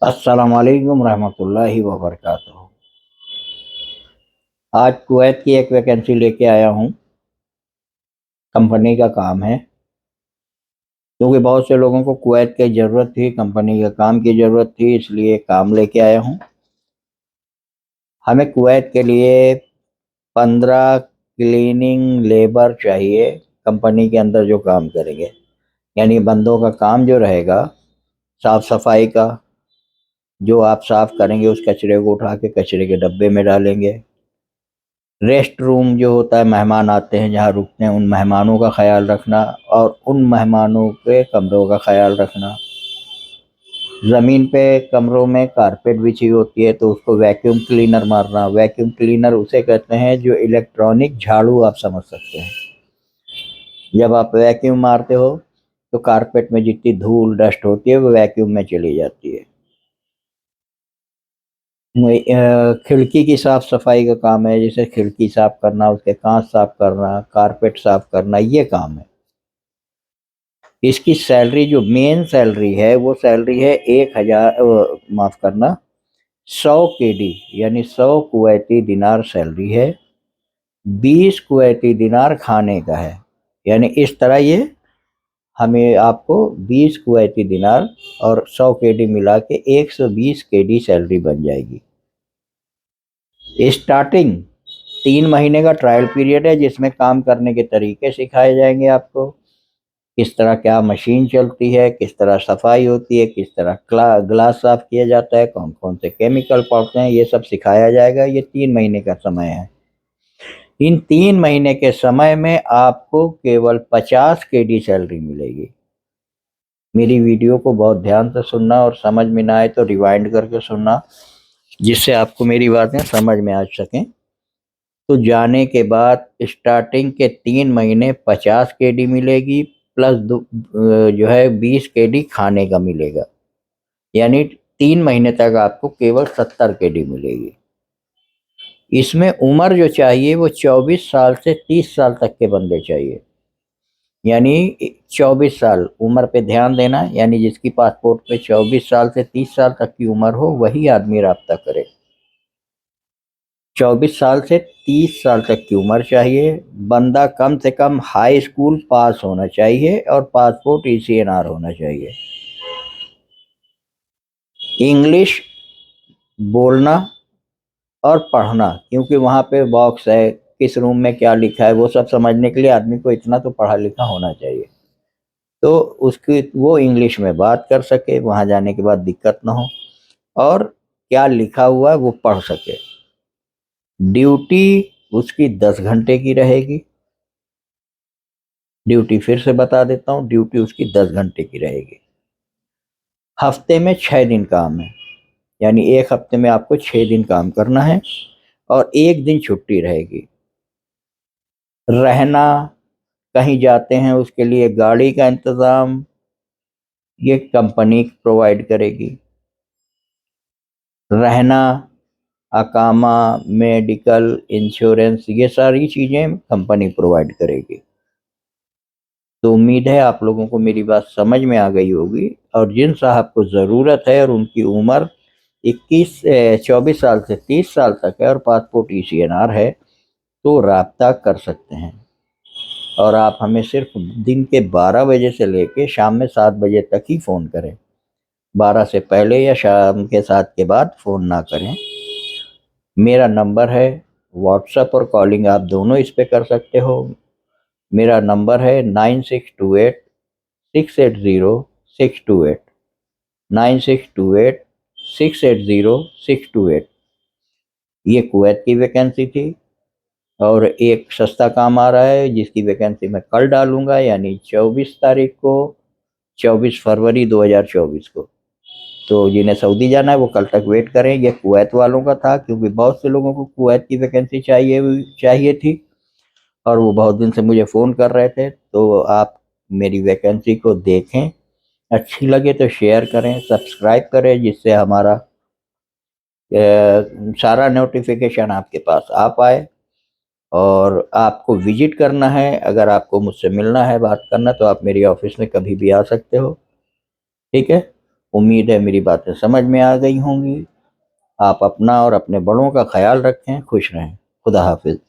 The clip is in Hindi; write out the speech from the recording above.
अस्सलाम वालेकुम रहमतुल्लाहि व बरकातुहू। आज कुवैत की एक वैकेंसी लेके आया हूँ। कंपनी का काम है, क्योंकि बहुत से लोगों को कुवैत की ज़रूरत थी, कंपनी का काम की ज़रूरत थी, इसलिए काम लेके आया हूँ। हमें कुवैत के लिए 15 क्लीनिंग लेबर चाहिए, कंपनी के अंदर जो काम करेंगे। यानी बंदों का काम जो रहेगा साफ सफाई का, जो आप साफ करेंगे उस कचरे को उठा के कचरे के डब्बे में डालेंगे। रेस्ट रूम जो होता है, मेहमान आते हैं जहाँ रुकते हैं, उन मेहमानों का ख्याल रखना और उन मेहमानों के कमरों का ख्याल रखना। ज़मीन पे कमरों में कारपेट बिछी होती है तो उसको वैक्यूम क्लीनर मारना। वैक्यूम क्लीनर उसे कहते हैं जो इलेक्ट्रॉनिक झाड़ू, आप समझ सकते हैं। जब आप वैक्यूम मारते हो तो कारपेट में जितनी धूल डस्ट होती है वो वैक्यूम में चली जाती है। खिड़की की साफ सफाई का काम है, जैसे खिड़की साफ करना, उसके कांच साफ करना, कारपेट साफ करना, ये काम है। इसकी सैलरी, जो मेन सैलरी है, वो सैलरी है 1,000, माफ करना, 100 KD, यानी 100 कुवैती दिनार सैलरी है। 20 कुवैती दिनार खाने का है। यानी इस तरह ये हमें आपको 20 कुवैती दिनार और 100 KD मिला के 120 KD सैलरी बन जाएगी। स्टार्टिंग 3 महीने का ट्रायल पीरियड है, जिसमें काम करने के तरीके सिखाए जाएंगे आपको। किस तरह क्या मशीन चलती है, किस तरह सफाई होती है, किस तरह ग्लास साफ किया जाता है, कौन कौन से केमिकल पड़ते हैं, ये सब सिखाया जाएगा। ये 3 महीने का समय है। इन 3 महीने के समय में आपको केवल 50 KD सैलरी मिलेगी। मेरी वीडियो को बहुत ध्यान से सुनना और समझ में ना आए तो रिवाइंड करके सुनना, जिससे आपको मेरी बातें समझ में आ सकें। तो जाने के बाद स्टार्टिंग के 3 महीने 50 KD मिलेगी, प्लस जो है 20 KD खाने का मिलेगा। यानी 3 महीने तक आपको केवल 70 KD मिलेगी। इसमें उम्र जो चाहिए वो 24 साल से 30 साल तक के बंदे चाहिए। यानी 24 साल उम्र पे ध्यान देना, यानी जिसकी पासपोर्ट पे 24 साल से 30 साल तक की उम्र हो वही आदमी राब्ता करे। 24 साल से 30 साल तक की उम्र चाहिए। बंदा कम से कम हाई स्कूल पास होना चाहिए और पासपोर्ट ECNR होना चाहिए। इंग्लिश बोलना और पढ़ना, क्योंकि वहाँ पे बॉक्स है, किस रूम में क्या लिखा है वो सब समझने के लिए आदमी को इतना तो पढ़ा लिखा होना चाहिए। तो उसकी वो इंग्लिश में बात कर सके, वहाँ जाने के बाद दिक्कत ना हो, और क्या लिखा हुआ है वो पढ़ सके। ड्यूटी उसकी 10 घंटे की रहेगी। ड्यूटी फिर से बता देता हूँ, ड्यूटी उसकी 10 घंटे की रहेगी। हफ्ते में 6 दिन काम है, यानी एक हफ्ते में आपको 6 दिन काम करना है और एक दिन छुट्टी रहेगी। रहना, कहीं जाते हैं उसके लिए गाड़ी का इंतज़ाम ये कंपनी प्रोवाइड करेगी। रहना, अकामा, मेडिकल, इंश्योरेंस, ये सारी चीज़ें कंपनी प्रोवाइड करेगी। तो उम्मीद है आप लोगों को मेरी बात समझ में आ गई होगी। और जिन साहब को ज़रूरत है और उनकी उम्र 24 साल से 30 साल तक है और पासपोर्ट ECNR है, तो राब्ता कर सकते हैं। और आप हमें सिर्फ दिन के 12 बजे से लेके शाम में 7 बजे तक ही फ़ोन करें। 12 से पहले या शाम के 7 के बाद फ़ोन ना करें। मेरा नंबर है, व्हाट्सएप और कॉलिंग आप दोनों इस पे कर सकते हो। मेरा नंबर है 9628 680 628, 9628 680 628। ये कुवैत की वैकेंसी थी। और एक सस्ता काम आ रहा है जिसकी वैकेंसी मैं कल डालूंगा, यानी 24 तारीख को, 24 फरवरी 2024 को। तो जिन्हें सऊदी जाना है वो कल तक वेट करें। ये कुवैत वालों का था, क्योंकि बहुत से लोगों को कुवैत की वैकेंसी चाहिए थी और वो बहुत दिन से मुझे फ़ोन कर रहे थे। तो आप मेरी वैकेंसी को देखें, अच्छी लगे तो शेयर करें, सब्सक्राइब करें, जिससे हमारा सारा नोटिफिकेशन आपके पास आ पाए। और आपको विजिट करना है, अगर आपको मुझसे मिलना है, बात करना, तो आप मेरी ऑफिस में कभी भी आ सकते हो। ठीक है। उम्मीद है मेरी बातें समझ में आ गई होंगी। आप अपना और अपने बड़ों का ख्याल रखें, खुश रहें। खुदा हाफिज।